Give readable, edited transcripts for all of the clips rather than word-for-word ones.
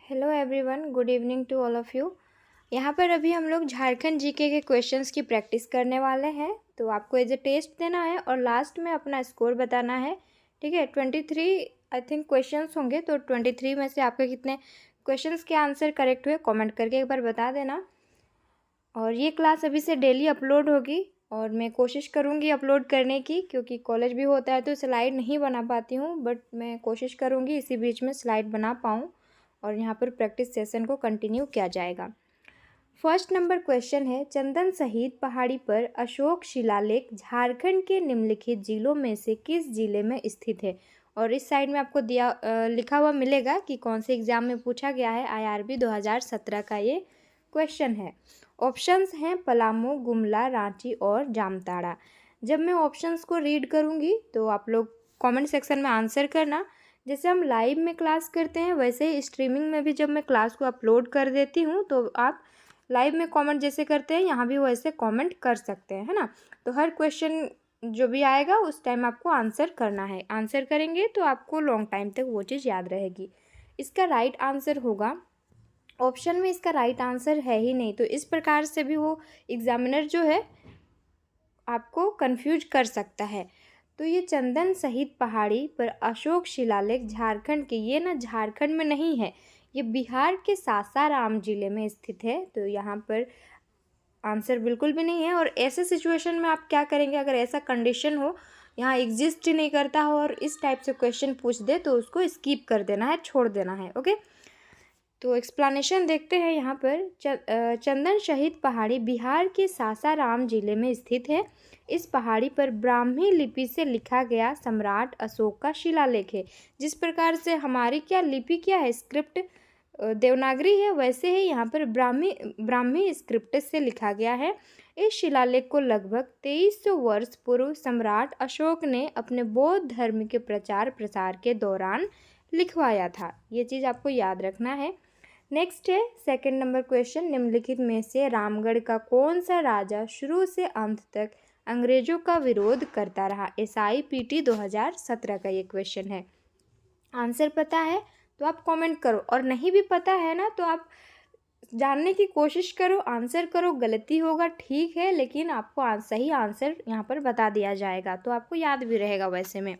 Hello everyone, good evening to all of you. यहाँ पर अभी हम लोग झारखंड जीके के क्वेश्चंस की प्रैक्टिस करने वाले हैं। तो आपको एज ए टेस्ट देना है और लास्ट में अपना स्कोर बताना है। ठीक है, 23 आई थिंक क्वेश्चंस होंगे, तो 23 में से आपके कितने क्वेश्चंस के आंसर करेक्ट हुए कमेंट करके एक बार बता देना। और ये क्लास अभी से डेली अपलोड होगी और मैं कोशिश करूँगी अपलोड करने की, क्योंकि कॉलेज भी होता है तो स्लाइड नहीं बना पाती हूँ, बट मैं कोशिश करूँगी इसी बीच में स्लाइड बना पाऊँ और यहाँ पर प्रैक्टिस सेशन को कंटिन्यू किया जाएगा। फर्स्ट नंबर क्वेश्चन है, चंदन सहित पहाड़ी पर अशोक शिलालेख झारखंड के निम्नलिखित जिलों में से किस जिले में स्थित है। और इस साइड में आपको लिखा हुआ मिलेगा कि कौन से एग्जाम में पूछा गया है। IRB 2017 का ये क्वेश्चन है। ऑप्शंस हैं पलामू, गुमला, रांची और जामताड़ा। जब मैं ऑप्शंस को रीड करूँगी तो आप लोग कमेंट सेक्शन में आंसर करना। जैसे हम लाइव में क्लास करते हैं वैसे ही स्ट्रीमिंग में भी जब मैं क्लास को अपलोड कर देती हूँ तो आप लाइव में कमेंट जैसे करते हैं यहाँ भी वैसे कमेंट कर सकते हैं, है ना। तो हर क्वेश्चन जो भी आएगा उस टाइम आपको आंसर करना है। आंसर करेंगे तो आपको लॉन्ग टाइम तक वो चीज़ याद रहेगी। इसका राइट आंसर होगा ऑप्शन में, इसका राइट आंसर है ही नहीं, तो इस प्रकार से भी वो एग्जामिनर जो है आपको कंफ्यूज कर सकता है। तो ये चंदन सहित पहाड़ी पर अशोक शिलालेख झारखंड के, ये ना झारखंड में नहीं है, ये बिहार के सासाराम जिले में स्थित है। तो यहाँ पर आंसर बिल्कुल भी नहीं है। और ऐसे सिचुएशन में आप क्या करेंगे, अगर ऐसा कंडीशन हो यहाँ एग्जिस्ट ही नहीं करता हो और इस टाइप से क्वेश्चन पूछ दे तो उसको स्किप कर देना है, छोड़ देना है। ओके, तो एक्सप्लेनेशन देखते हैं। यहाँ पर चंदन शहीद पहाड़ी बिहार के सासाराम जिले में स्थित है। इस पहाड़ी पर ब्राह्मी लिपि से लिखा गया सम्राट अशोक का शिलालेख है। जिस प्रकार से हमारी क्या लिपि क्या है, स्क्रिप्ट देवनागरी है, वैसे ही यहाँ पर ब्राह्मी स्क्रिप्ट से लिखा गया है। इस शिलालेख को लगभग 2300 वर्ष पूर्व सम्राट अशोक ने अपने बौद्ध धर्म के प्रचार प्रसार के दौरान लिखवाया था। ये चीज़ आपको याद रखना है। नेक्स्ट है सेकंड नंबर क्वेश्चन, निम्नलिखित में से रामगढ़ का कौन सा राजा शुरू से अंत तक अंग्रेजों का विरोध करता रहा। SIPT 2017 का ये क्वेश्चन है। आंसर पता है तो आप कमेंट करो, और नहीं भी पता है ना तो आप जानने की कोशिश करो, आंसर करो। गलती होगा ठीक है, लेकिन आपको सही आंसर यहाँ पर बता दिया जाएगा तो आपको याद भी रहेगा। वैसे में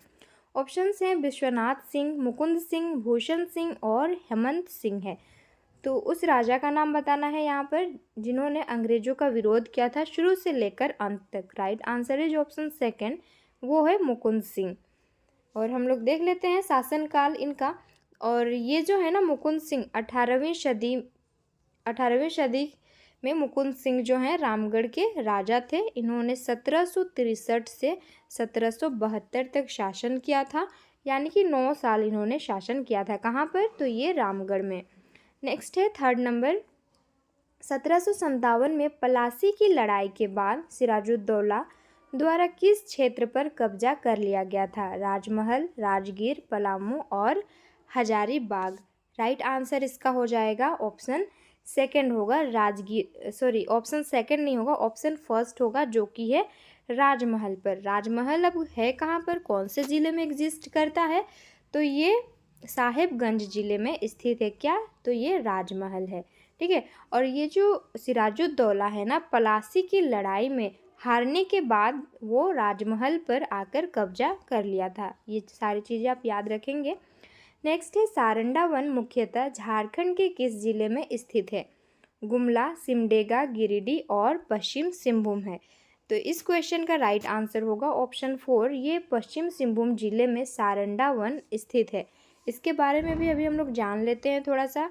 ऑप्शंस हैं विश्वनाथ सिंह, मुकुंद सिंह, भूषण सिंह और हेमंत सिंह है। तो उस राजा का नाम बताना है यहाँ पर जिन्होंने अंग्रेजों का विरोध किया था शुरू से लेकर अंत तक। राइट आंसर है जो ऑप्शन सेकंड, वो है मुकुंद सिंह। और हम लोग देख लेते हैं शासनकाल इनका। और ये जो है ना मुकुंद सिंह 18वीं सदी में मुकुंद सिंह जो हैं रामगढ़ के राजा थे। इन्होंने 1763 से 1772 तक शासन किया था, यानी कि 9 साल इन्होंने शासन किया था। कहाँ पर, तो ये रामगढ़ में। नेक्स्ट है थर्ड नंबर, 1757 में पलासी की लड़ाई के बाद सिराजुद्दौला द्वारा किस क्षेत्र पर कब्जा कर लिया गया था। राजमहल, राजगीर, पलामू और हजारीबाग। राइट आंसर इसका हो जाएगा ऑप्शन सेकंड होगा, राजगीर। सॉरी, ऑप्शन सेकंड नहीं होगा, ऑप्शन फर्स्ट होगा, जो कि है राजमहल पर। राजमहल अब है कहाँ पर, कौन से ज़िले में एग्जिस्ट करता है, तो ये साहेबगंज ज़िले में स्थित है। क्या, तो ये राजमहल है। ठीक है, और ये जो सिराजुद्दौला है ना, पलासी की लड़ाई में हारने के बाद वो राजमहल पर आकर कब्जा कर लिया था। ये सारी चीज़ें आप याद रखेंगे। नेक्स्ट है सारंडा वन मुख्यतः झारखंड के किस जिले में स्थित है। गुमला, सिमडेगा, गिरिडीह और पश्चिम सिंहभूम है। तो इस क्वेश्चन का राइट आंसर होगा ऑप्शन 4, ये पश्चिम सिंहभूम जिले में सारंडा वन स्थित है। इसके बारे में भी अभी हम लोग जान लेते हैं थोड़ा सा।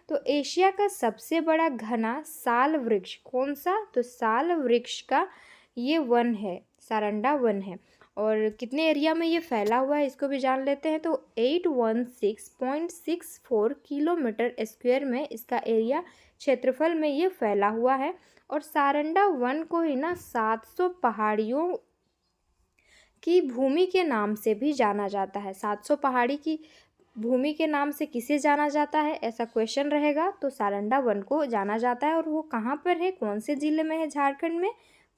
तो एशिया का सबसे बड़ा घना साल वृक्ष कौन सा, तो साल वृक्ष का ये वन है, सारंडा वन है। और कितने एरिया में ये फैला हुआ है इसको भी जान लेते हैं। तो 816.64 किलोमीटर स्क्वायर में इसका एरिया, क्षेत्रफल में ये फैला हुआ है। और सारंडा वन को ही ना 700 पहाड़ियों की भूमि के नाम से भी जाना जाता है। 700 पहाड़ी की भूमि के नाम से किसे जाना जाता है, ऐसा क्वेश्चन रहेगा तो सारंडा वन को जाना जाता है। और वो कहाँ पर है, कौन से ज़िले में है, झारखंड में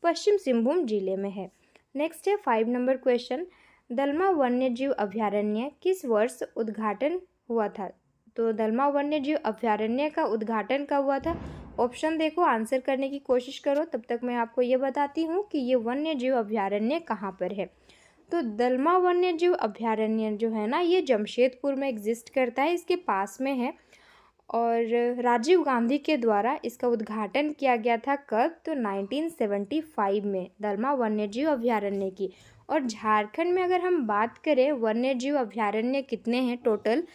पश्चिम सिंहभूम जिले में है। नेक्स्ट है 5 नंबर क्वेश्चन, दलमा वन्य जीव अभयारण्य किस वर्ष उद्घाटन हुआ था। तो दलमा वन्य जीव अभ्यारण्य का उद्घाटन कब हुआ था? ऑप्शन देखो, आंसर करने की कोशिश करो, तब तक मैं आपको ये बताती हूँ कि ये वन्य जीव अभ्यारण्य कहाँ पर है। तो दलमा वन्य जीव अभ्यारण्य जो है ना, ये जमशेदपुर में एग्जिस्ट करता है, इसके पास में है। और राजीव गांधी के द्वारा इसका उद्घाटन किया गया था कब? तो 1975 में दलमा वन्यजीव अभ्यारण्य की। और झारखंड में अगर हम बात करें वन्यजीव अभ्यारण्य कितने हैं टोटल,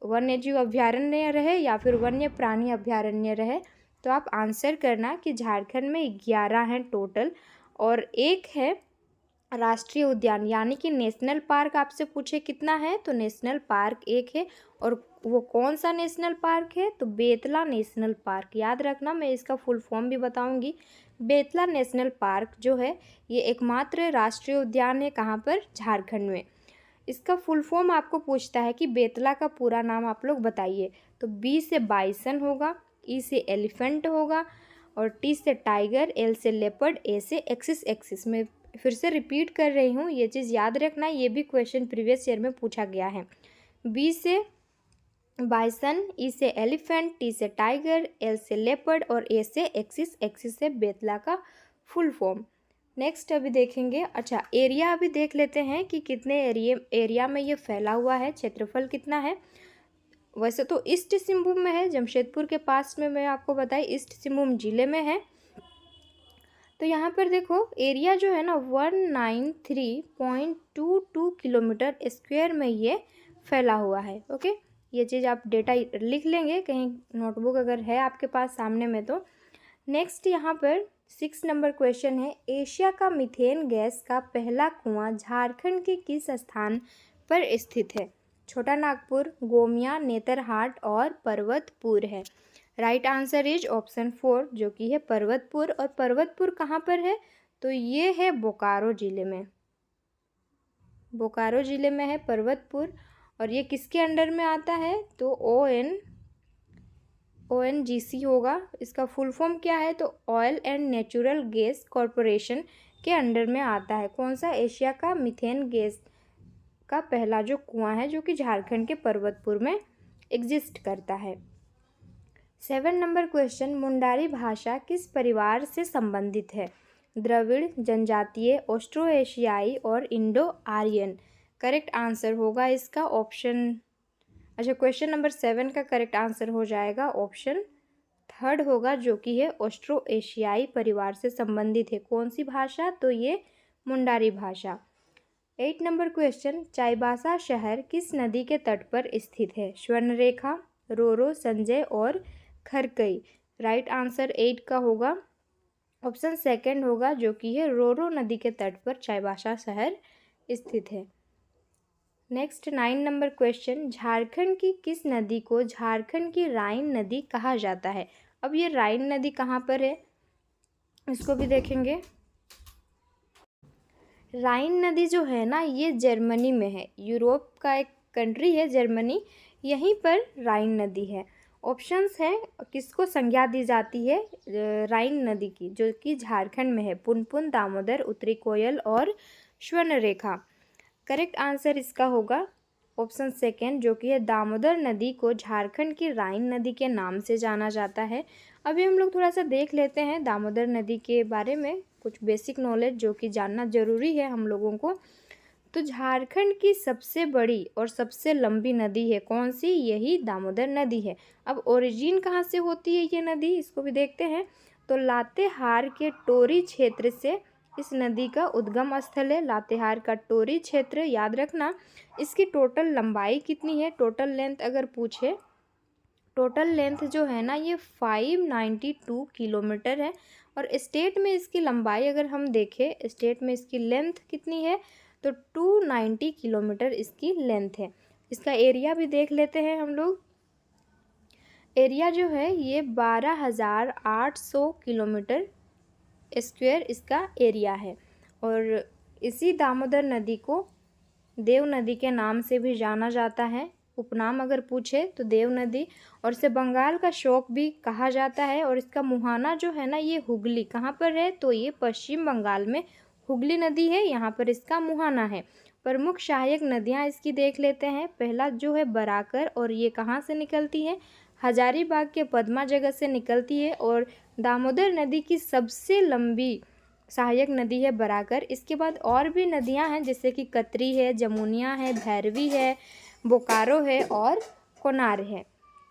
वन्यजीव अभ्यारण्य रहे या फिर वन्य प्राणी अभ्यारण्य रहे, तो आप आंसर करना कि झारखंड में 11 हैं टोटल। और एक है राष्ट्रीय उद्यान यानी कि नेशनल पार्क। आपसे पूछे कितना है, तो नेशनल पार्क एक है। और वो कौन सा नेशनल पार्क है? तो बेतला नेशनल पार्क। याद रखना, मैं इसका फुल फॉर्म भी बताऊंगी। बेतला नेशनल पार्क जो है ये एकमात्र राष्ट्रीय उद्यान है कहाँ पर? झारखंड में। इसका फुल फॉर्म आपको पूछता है कि बेतला का पूरा नाम आप लोग बताइए, तो बी से बाइसन होगा, ई से एलिफेंट होगा, और टी से टाइगर, एल से लेपर्ड, ए से एक्सिस में फिर से रिपीट कर रही हूँ, ये चीज़ याद रखना, ये भी क्वेश्चन प्रीवियस ईयर में पूछा गया है। बी से बाइसन, ई से एलिफेंट, टी से टाइगर, एल से लेपर्ड और ए से एक्सिस से बेतला का फुल फॉर्म। नेक्स्ट अभी देखेंगे, अच्छा एरिया अभी देख लेते हैं कि कितने एरिया में ये फैला हुआ है, क्षेत्रफल कितना है। वैसे तो ईस्ट सिंहभूम में है, जमशेदपुर के पास में, मैं आपको बताई ईस्ट सिंहभूम जिले में है। तो यहाँ पर देखो एरिया जो है ना 193.22 किलोमीटर स्क्वायर में ये फैला हुआ है। ओके, ये चीज़ आप डेटा लिख लेंगे कहीं, नोटबुक अगर है आपके पास सामने में तो। नेक्स्ट यहाँ पर 6 नंबर क्वेश्चन है, एशिया का मीथेन गैस का पहला कुआं झारखंड के किस स्थान पर स्थित है? छोटा नागपुर, गोमिया, नेतरहाट और पर्वतपुर है। राइट आंसर इज ऑप्शन 4 जो कि है पर्वतपुर। और पर्वतपुर कहाँ पर है? तो ये है बोकारो जिले में, बोकारो जिले में है पर्वतपुर। और ये किसके अंडर में आता है? तो ONGC होगा। इसका फुल फॉर्म क्या है? तो oil and natural gas corporation के अंडर में आता है। कौन सा? एशिया का मीथेन गैस का पहला जो कुआं है जो कि झारखंड के पर्वतपुर में एग्जिस्ट करता है। 7 नंबर क्वेश्चन, मुंडारी भाषा किस परिवार से संबंधित है? द्रविड़, जनजातीय, ऑस्ट्रो एशियाई और इंडो आर्यन। करेक्ट आंसर होगा इसका ऑप्शन, अच्छा क्वेश्चन नंबर 7 का करेक्ट आंसर हो जाएगा ऑप्शन 3 होगा जो कि है ऑस्ट्रो एशियाई परिवार से संबंधित है। कौन सी भाषा? तो ये मुंडारी भाषा। 8 नंबर क्वेश्चन, चाईबासा शहर किस नदी के तट पर स्थित है? स्वर्णरेखा, रोरो, संजय और खरकई। राइट आंसर 8 का होगा ऑप्शन 2 होगा जो कि है रोरो नदी के तट पर चाईबासा शहर स्थित है। नेक्स्ट 9 नंबर क्वेश्चन, झारखंड की किस नदी को झारखंड की राइन नदी कहा जाता है? अब ये राइन नदी कहाँ पर है इसको भी देखेंगे। राइन नदी जो है ना ये जर्मनी में है, यूरोप का एक कंट्री है जर्मनी, यहीं पर राइन नदी है। ऑप्शंस हैं किसको संज्ञा दी जाती है राइन नदी की, जो कि झारखंड में है, पुनपुन, दामोदर, उत्तरी कोयल और स्वर्णरेखा। करेक्ट आंसर इसका होगा ऑप्शन 2 जो कि है दामोदर नदी को झारखंड की राइन नदी के नाम से जाना जाता है। अभी हम लोग थोड़ा सा देख लेते हैं दामोदर नदी के बारे में, कुछ बेसिक नॉलेज जो कि जानना ज़रूरी है हम लोगों को। तो झारखंड की सबसे बड़ी और सबसे लंबी नदी है कौन सी? यही दामोदर नदी है। अब ओरिजिन कहाँ से होती है ये नदी, इसको भी देखते हैं। तो लातेहार के टोरी क्षेत्र से इस नदी का उद्गम स्थल है। लातेहार का टोरी क्षेत्र, याद रखना। इसकी टोटल लंबाई कितनी है? टोटल लेंथ अगर पूछे, टोटल लेंथ जो है ना ये 592 किलोमीटर है। और स्टेट में इसकी लंबाई अगर हम देखें, स्टेट में इसकी लेंथ कितनी है? तो 290 किलोमीटर इसकी लेंथ है। इसका एरिया भी देख लेते हैं हम लोग। एरिया जो है ये 12,800 किलोमीटर स्क्वायर इसका एरिया है। और इसी दामोदर नदी को देव नदी के नाम से भी जाना जाता है। उपनाम अगर पूछे तो देव नदी। और इसे बंगाल का शोक भी कहा जाता है। और इसका मुहाना जो है ना ये हुगली कहाँ पर है? तो ये पश्चिम बंगाल में हुगली नदी है, यहाँ पर इसका मुहाना है। प्रमुख सहायक नदियाँ इसकी देख लेते हैं। पहला जो है बराकर, और ये कहाँ से निकलती है? हजारीबाग के पद्मा जगत से निकलती है। और दामोदर नदी की सबसे लंबी सहायक नदी है बराकर। इसके बाद और भी नदियाँ हैं जैसे कि कतरी है, जमुनिया है, भैरवी है, बोकारो है और कोनार है।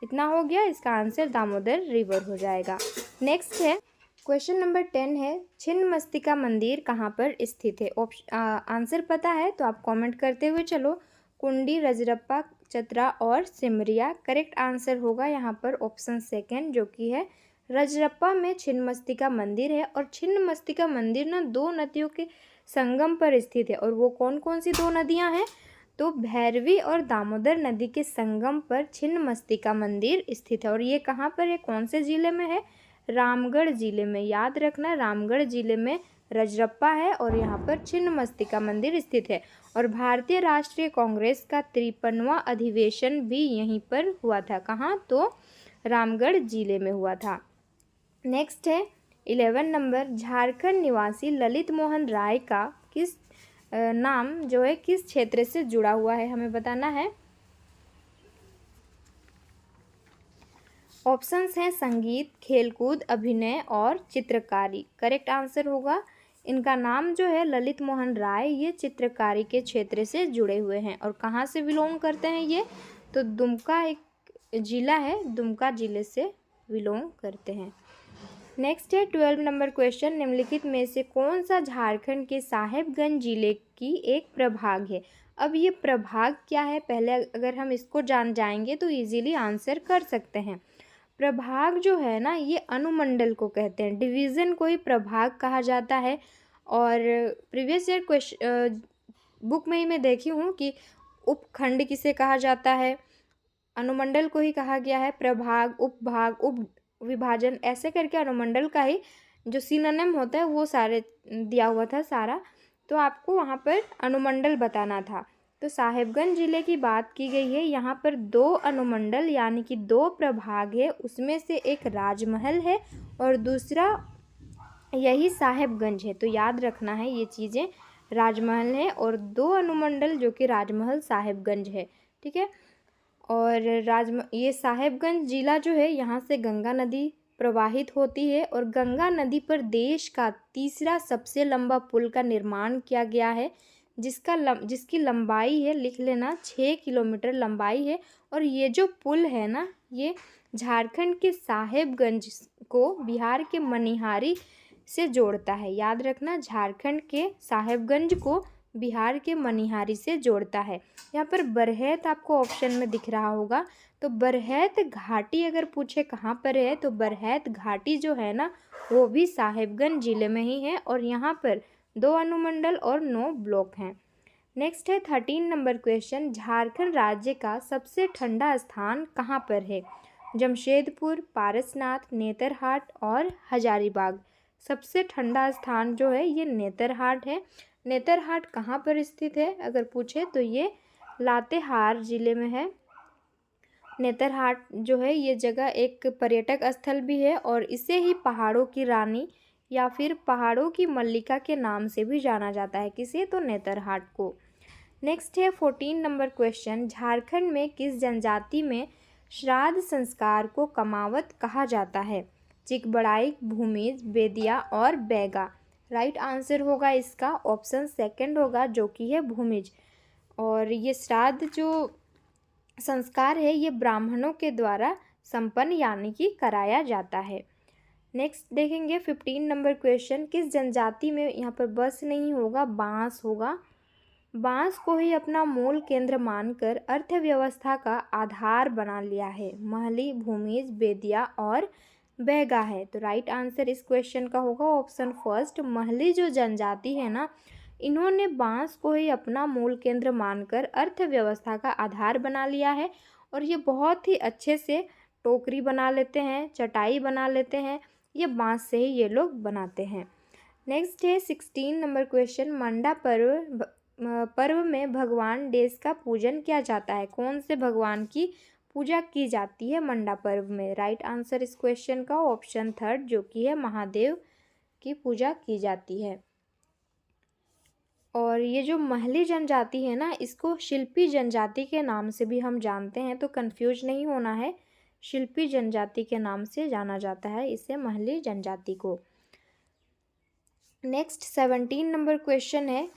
इतना हो गया, इसका आंसर दामोदर रिवर हो जाएगा। नेक्स्ट है क्वेश्चन नंबर 10 है, छिन्नमस्तिका मंदिर कहाँ पर स्थित है? आंसर पता है तो आप कमेंट करते हुए चलो। कुंडी, रजरप्पा, चतरा और सिमरिया। करेक्ट आंसर होगा यहाँ पर ऑप्शन सेकंड, जो कि है रजरप्पा में छिन्नमस्तिका मंदिर है। और छिन्नमस्तिका मंदिर ना दो नदियों के संगम पर स्थित है। और वो कौन कौन सी दो नदियाँ हैं? तो भैरवी और दामोदर नदी के संगम पर छिन्नमस्तिका मंदिर स्थित है। और ये कहाँ पर है, कौन से ज़िले में है? रामगढ़ ज़िले में। याद रखना, रामगढ़ ज़िले में रजरप्पा है और यहाँ पर छिन्नमस्तिका मंदिर स्थित है। और भारतीय राष्ट्रीय कांग्रेस का 53वां अधिवेशन भी यहीं पर हुआ था। कहाँ? तो रामगढ़ ज़िले में हुआ था। नेक्स्ट है 11 नंबर, झारखंड निवासी ललित मोहन राय का किस नाम जो है किस क्षेत्र से जुड़ा हुआ है? हमें बताना है। ऑप्शंस हैं संगीत, खेलकूद, अभिनय और चित्रकारी। करेक्ट आंसर होगा, इनका नाम जो है ललित मोहन राय, ये चित्रकारी के क्षेत्र से जुड़े हुए हैं। और कहाँ से बिलोंग करते हैं ये? तो दुमका एक जिला है, दुमका जिले से बिलोंग करते हैं। नेक्स्ट है 12 नंबर क्वेश्चन, निम्नलिखित में से कौन सा झारखंड के साहेबगंज जिले की एक प्रभाग है? अब ये प्रभाग क्या है, पहले अगर हम इसको जान जाएंगे तो इजीली आंसर कर सकते हैं। प्रभाग जो है ना, ये अनुमंडल को कहते हैं, डिवीज़न को ही प्रभाग कहा जाता है। और प्रीवियस ईयर क्वेश्चन बुक में ही मैं देखी हूँ कि उपखंड किसे कहा जाता है, अनुमंडल को ही कहा गया है। प्रभाग, उपभाग, उप विभाजन, ऐसे करके अनुमंडल का ही जो सिनोनिम होता है वो सारे दिया हुआ था सारा, तो आपको वहाँ पर अनुमंडल बताना था। तो साहेबगंज जिले की बात की गई है, यहाँ पर 2 अनुमंडल यानी कि 2 प्रभाग है, उसमें से एक राजमहल है और दूसरा यही साहेबगंज है। तो याद रखना है ये चीज़ें, राजमहल है और 2 अनुमंडल जो कि राजमहल साहेबगंज है। ठीक है। और ये साहेबगंज जिला जो है, यहाँ से गंगा नदी प्रवाहित होती है और गंगा नदी पर देश का तीसरा सबसे लंबा पुल का निर्माण किया गया है, जिसकी लंबाई है, लिख लेना, 6 किलोमीटर लंबाई है। और ये जो पुल है ना, ये झारखंड के साहेबगंज को बिहार के मनिहारी से जोड़ता है। याद रखना, झारखंड के साहेबगंज को बिहार के मनिहारी से जोड़ता है। यहाँ पर बरहेत आपको ऑप्शन में दिख रहा होगा, तो बरहेत घाटी अगर पूछे कहाँ पर है, तो बरहेत घाटी जो है ना, वो भी साहेबगंज जिले में ही है। और यहाँ पर 2 अनुमंडल और 9 ब्लॉक हैं। नेक्स्ट है 13 नंबर क्वेश्चन, झारखंड राज्य का सबसे ठंडा स्थान कहाँ पर है? जमशेदपुर, पारसनाथ, नेतरहाट और हजारीबाग। सबसे ठंडा स्थान जो है ये नेतरहाट है। नेतरहाट कहाँ पर स्थित है अगर पूछे, तो ये लातेहार जिले में है। नेतरहाट जो है ये जगह एक पर्यटक स्थल भी है और इसे ही पहाड़ों की रानी या फिर पहाड़ों की मल्लिका के नाम से भी जाना जाता है। किसे? तो नेतरहाट को। नेक्स्ट है 14 नंबर क्वेश्चन, झारखंड में किस जनजाति में श्राद्ध संस्कार को कमावत कहा जाता है? चिकबड़ाई, भूमिज, बेदिया और बैगा। राइट आंसर होगा इसका ऑप्शन सेकंड होगा, जो कि है भूमिज। और ये श्राद्ध जो संस्कार है ये ब्राह्मणों के द्वारा संपन्न यानी कि कराया जाता है। नेक्स्ट देखेंगे 15 नंबर क्वेश्चन, किस जनजाति में, यहाँ पर बस नहीं होगा, बांस होगा। बांस को ही अपना मूल केंद्र मानकर अर्थव्यवस्था का आधार बना लिया है। महली, भूमिज, बेदिया और बैगा है। तो राइट आंसर इस क्वेश्चन का होगा ऑप्शन फर्स्ट। महली जो जनजाति है ना, इन्होंने बांस को ही अपना मूल केंद्र मानकर अर्थव्यवस्था का आधार बना लिया है। और ये बहुत ही अच्छे से टोकरी बना लेते हैं, चटाई बना लेते हैं, ये बांस से ही ये लोग बनाते हैं। नेक्स्ट है 16 नंबर क्वेश्चन, मंडा पर्व में भगवान डेस का पूजन किया जाता है? कौन से भगवान की पूजा की जाती है मंडा पर्व में? राइट आंसर इस क्वेश्चन का ऑप्शन थर्ड, जो कि है महादेव की पूजा की जाती है। और ये जो महली जनजाति है ना, इसको शिल्पी जनजाति के नाम से भी हम जानते हैं, तो कंफ्यूज नहीं होना है। शिल्पी जनजाति के नाम से जाना जाता है इसे, महली जनजाति को। नेक्स्ट 17 नंबर क्वेश्चन है,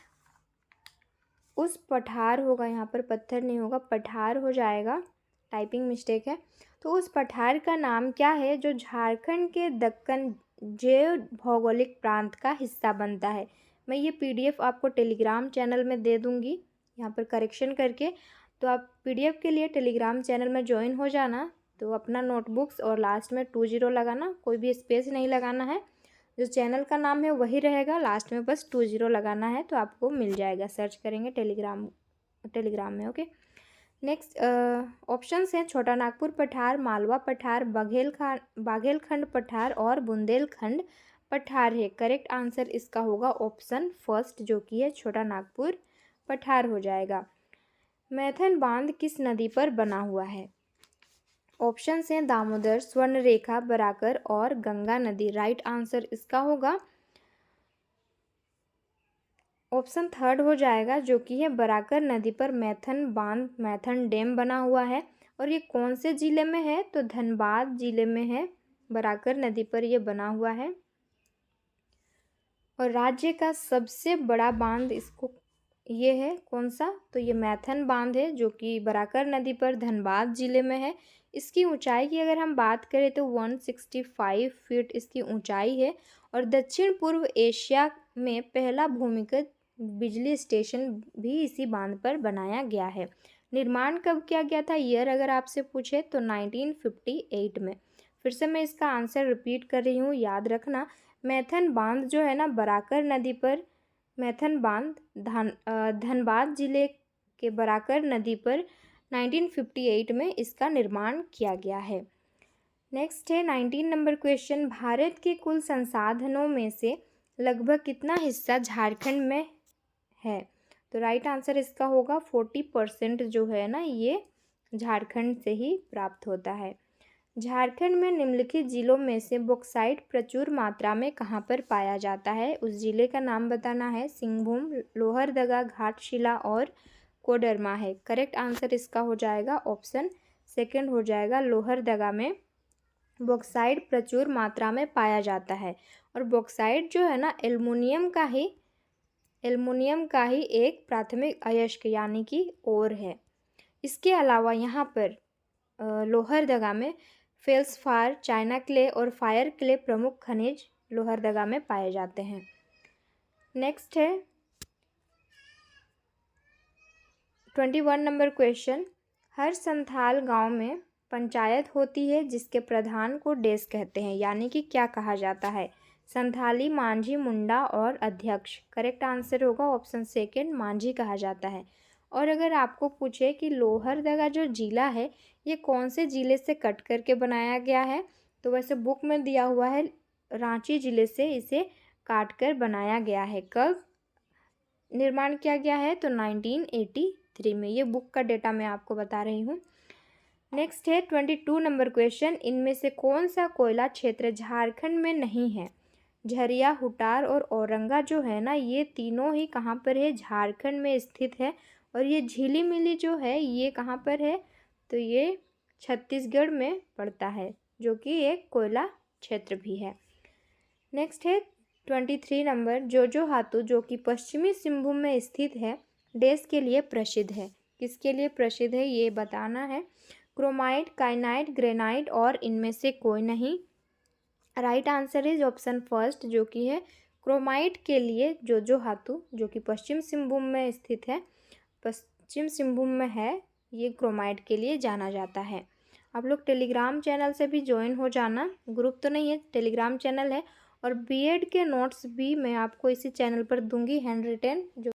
उस पठार होगा, यहाँ पर पत्थर नहीं होगा, पठार हो जाएगा, टाइपिंग मिस्टेक है। तो उस पठार का नाम क्या है जो झारखंड के दक्कन जैव भौगोलिक प्रांत का हिस्सा बनता है? मैं ये पीडीएफ आपको टेलीग्राम चैनल में दे दूँगी, यहाँ पर करेक्शन करके। तो आप पीडीएफ के लिए टेलीग्राम चैनल में ज्वाइन हो जाना। तो अपना नोटबुक्स और लास्ट में 20 लगाना, कोई भी स्पेस नहीं लगाना है। जो चैनल का नाम है वही रहेगा, लास्ट में बस 20 लगाना है, तो आपको मिल जाएगा, सर्च करेंगे टेलीग्राम में। ओके, नेक्स्ट ऑप्शंस हैं छोटा नागपुर पठार, मालवा पठार, बाघेलखंड पठार और बुंदेलखंड पठार है। करेक्ट आंसर इसका होगा ऑप्शन फर्स्ट, जो कि है छोटा नागपुर पठार हो जाएगा। मैथन बांध किस नदी पर बना हुआ है? ऑप्शंस हैं दामोदर, स्वर्णरेखा, बराकर और गंगा नदी। राइट आंसर इसका होगा ऑप्शन थर्ड हो जाएगा, जो कि है बराकर नदी पर मैथन बांध, मैथन डैम बना हुआ है। और ये कौन से ज़िले में है? तो धनबाद ज़िले में है, बराकर नदी पर ये बना हुआ है। और राज्य का सबसे बड़ा बांध इसको ये है कौन सा? तो ये मैथन बांध है, जो कि बराकर नदी पर धनबाद ज़िले में है। इसकी ऊंचाई की अगर हम बात करें तो 165 फीट इसकी ऊंचाई है। और दक्षिण पूर्व एशिया में पहला भूमिगत बिजली स्टेशन भी इसी बांध पर बनाया गया है। निर्माण कब किया गया था ईयर अगर आपसे पूछे तो 1958 में। फिर से मैं इसका आंसर रिपीट कर रही हूँ, याद रखना। मैथन बांध जो है ना बराकर नदी पर, मैथन बांध धनबाद जिले के बराकर नदी पर 1958 में इसका निर्माण किया गया है। नेक्स्ट है 19 नंबर क्वेश्चन, भारत के कुल संसाधनों में से लगभग कितना हिस्सा झारखंड में है? तो राइट आंसर इसका होगा 40% जो है ना ये झारखंड से ही प्राप्त होता है। झारखंड में निम्नलिखित जिलों में से बॉक्साइट प्रचुर मात्रा में कहाँ पर पाया जाता है? उस जिले का नाम बताना है। सिंहभूम, लोहरदगा, घाटशिला और कोडरमा है। करेक्ट आंसर इसका हो जाएगा ऑप्शन सेकंड हो जाएगा, लोहरदगा में बॉक्साइट प्रचुर मात्रा में पाया जाता है। और बॉक्साइट जो है ना एल्युमिनियम का ही एक प्राथमिक अयस्क यानी कि ओर है। इसके अलावा यहाँ पर लोहरदगा में फेल्सफार, चाइना क्ले और फायर क्ले प्रमुख खनिज लोहरदगा में पाए जाते हैं। नेक्स्ट है 21 नंबर क्वेश्चन, हर संथाल गांव में पंचायत होती है जिसके प्रधान को डेस कहते हैं, यानी कि क्या कहा जाता है? संथाली, मांझी, मुंडा और अध्यक्ष। करेक्ट आंसर होगा ऑप्शन सेकंड, मांझी कहा जाता है। और अगर आपको पूछे कि लोहरदगा जो जिला है ये कौन से ज़िले से कट करके बनाया गया है, तो वैसे बुक में दिया हुआ है रांची ज़िले से इसे काट कर बनाया गया है। कब निर्माण किया गया है? तो 1983 में। ये बुक का डेटा मैं आपको बता रही हूँ। नेक्स्ट है 22 नंबर क्वेश्चन, इनमें से कौन सा कोयला क्षेत्र झारखंड में नहीं है? झरिया, हुटार और औरंगा जो है ना ये तीनों ही कहाँ पर है? झारखंड में स्थित है। और ये झिलीमिली जो है ये कहाँ पर है? तो ये छत्तीसगढ़ में पड़ता है, जो कि एक कोयला क्षेत्र भी है। नेक्स्ट है 23 नंबर, जोजोहातु जो कि पश्चिमी सिंहभूम में स्थित है देश के लिए प्रसिद्ध है। किसके लिए प्रसिद्ध है ये बताना है। क्रोमाइट, काइनाइट, ग्रेनाइट और इनमें से कोई नहीं। Right answer is option first, जो कि है क्रोमाइट के लिए जोजोहातु जो कि पश्चिम सिंहभूम में स्थित है, पश्चिम सिंहभूम में है, ये क्रोमाइट के लिए जाना जाता है। आप लोग टेलीग्राम चैनल से भी ज्वाइन हो जाना, ग्रुप तो नहीं है, टेलीग्राम चैनल है। और बीएड के नोट्स भी मैं आपको इसी चैनल पर दूंगी हैंड रिटेन, जो